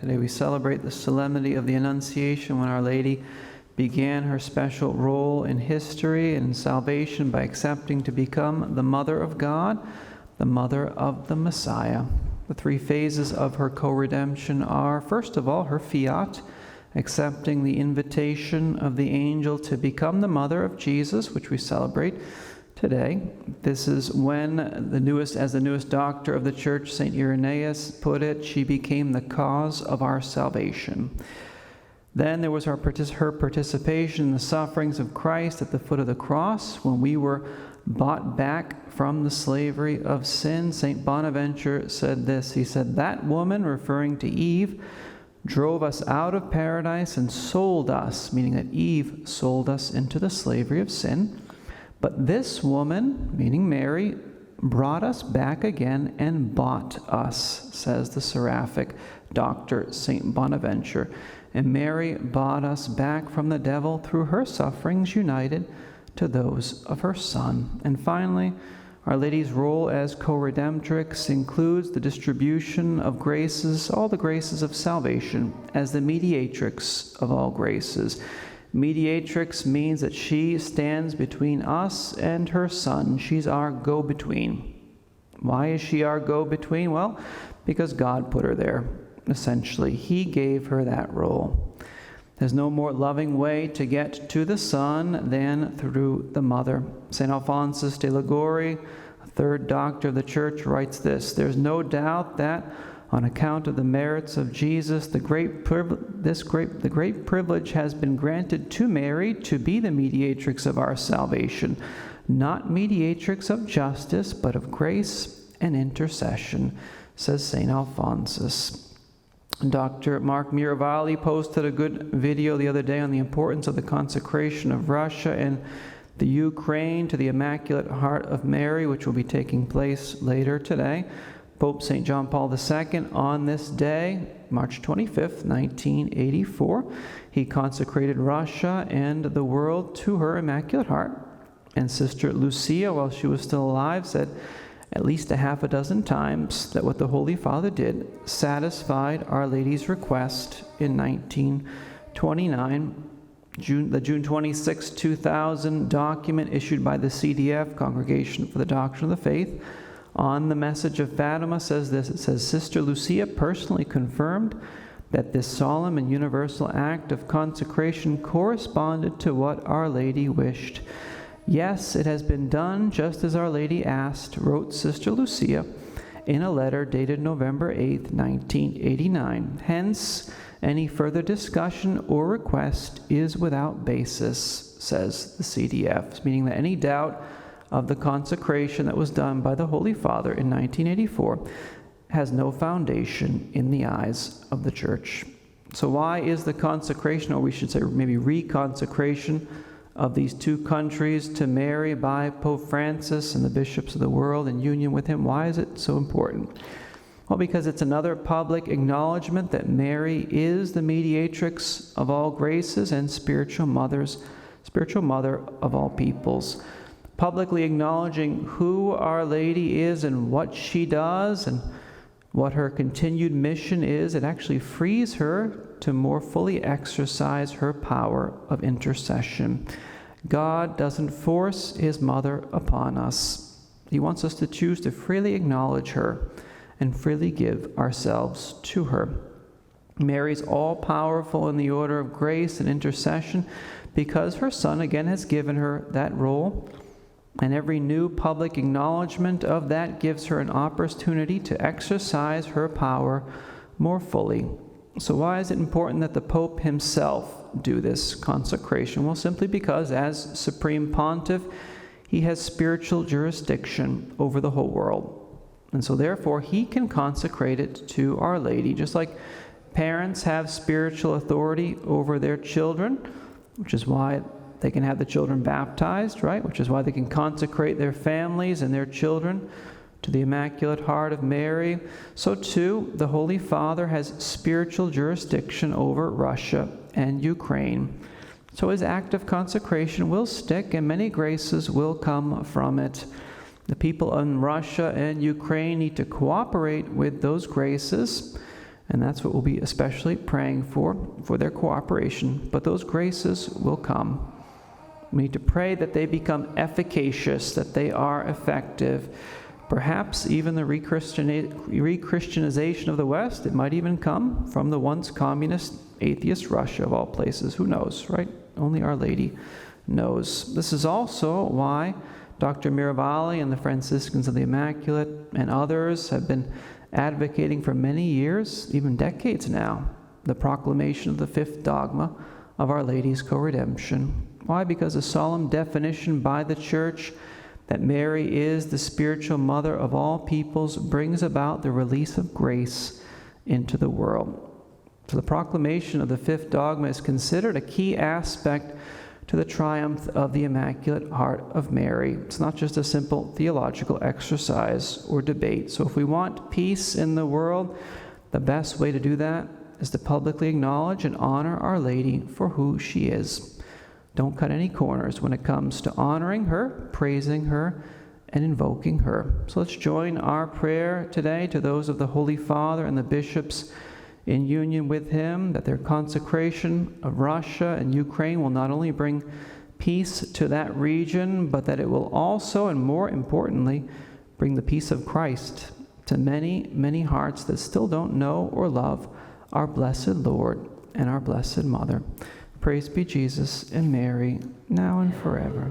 Today we celebrate the Solemnity of the Annunciation, when Our Lady began her special role in history and in salvation by accepting to become the Mother of God, the Mother of the Messiah. The three phases of her co-redemption are, first of all, her fiat, accepting the invitation of the angel to become the mother of Jesus, which we celebrate today. This is when as the newest doctor of the Church, St. Irenaeus, put it, she became the cause of our salvation. Then there was her participation in the sufferings of Christ at the foot of the cross, when we were bought back from the slavery of sin. St. Bonaventure said this. He said, "That woman," referring to Eve, "drove us out of paradise and sold us," meaning that Eve sold us into the slavery of sin. "But this woman," meaning Mary, "brought us back again and bought us," says the seraphic doctor, St. Bonaventure. And Mary bought us back from the devil through her sufferings, united to those of her Son. And finally, Our Lady's role as co-redemptrix includes the distribution of graces, all the graces of salvation, as the mediatrix of all graces. Mediatrix means that she stands between us and her Son. She's our go-between. Why is she our go-between? Well, because God put her there, essentially. He gave her that role. There's no more loving way to get to the Son than through the Mother. St. Alphonsus de Liguori, a third doctor of the Church, writes this: "There's no doubt that, on account of the merits of Jesus, the great privilege has been granted to Mary to be the mediatrix of our salvation, not mediatrix of justice, but of grace and intercession," says St. Alphonsus. Dr. Mark Miravalli posted a good video the other day on the importance of the consecration of Russia and the Ukraine to the Immaculate Heart of Mary, which will be taking place later today. Pope St. John Paul II, on this day, March 25th, 1984, he consecrated Russia and the world to her Immaculate Heart. And Sister Lucia, while she was still alive, said at least a half a dozen times that what the Holy Father did satisfied Our Lady's request in 1929. The June 26, 2000 document issued by the CDF, Congregation for the Doctrine of the Faith, on the message of Fatima says this. It says, "Sister Lucia personally confirmed that this solemn and universal act of consecration corresponded to what Our Lady wished. Yes, it has been done just as Our Lady asked," wrote Sister Lucia in a letter dated November 8, 1989. "Hence, any further discussion or request is without basis," says the CDF, meaning that any doubt of the consecration that was done by the Holy Father in 1984 has no foundation in the eyes of the Church. So why is the consecration, or we should say maybe reconsecration, of these two countries to Mary by Pope Francis and the bishops of the world in union with him, why is it so important? Well, because it's another public acknowledgement that Mary is the mediatrix of all graces and spiritual mother of all peoples. Publicly acknowledging who Our Lady is and what she does and what her continued mission is, it actually frees her to more fully exercise her power of intercession. God doesn't force his mother upon us. He wants us to choose to freely acknowledge her and freely give ourselves to her. Mary's all-powerful in the order of grace and intercession because her Son again has given her that role, and every new public acknowledgement of that gives her an opportunity to exercise her power more fully. So why is it important that the Pope himself do this consecration? Well, simply because as Supreme Pontiff, he has spiritual jurisdiction over the whole world. And so therefore, he can consecrate it to Our Lady, just like parents have spiritual authority over their children, which is why they can have the children baptized, right? Which is why they can consecrate their families and their children to the Immaculate Heart of Mary. So too, the Holy Father has spiritual jurisdiction over Russia and Ukraine. So his act of consecration will stick, and many graces will come from it. The people in Russia and Ukraine need to cooperate with those graces, And that's what we'll be especially praying for their cooperation. But those graces will come. We need to pray that they become efficacious, that they are effective. Perhaps even the re-Christianization of the West, it might even come from the once communist, atheist Russia of all places. Who knows, right? Only Our Lady knows. This is also why Dr. Miravalli and the Franciscans of the Immaculate and others have been advocating for many years, even decades now, the proclamation of the fifth dogma of Our Lady's co-redemption. Why? Because a solemn definition by the Church that Mary is the spiritual mother of all peoples brings about the release of grace into the world. So the proclamation of the fifth dogma is considered a key aspect to the triumph of the Immaculate Heart of Mary. It's not just a simple theological exercise or debate. So if we want peace in the world, the best way to do that is to publicly acknowledge and honor Our Lady for who she is. Don't cut any corners when it comes to honoring her, praising her, and invoking her. So let's join our prayer today to those of the Holy Father and the bishops in union with him, that their consecration of Russia and Ukraine will not only bring peace to that region, but that it will also, and more importantly, bring the peace of Christ to many, many hearts that still don't know or love our blessed Lord and our blessed Mother. Praise be Jesus and Mary, now and forever.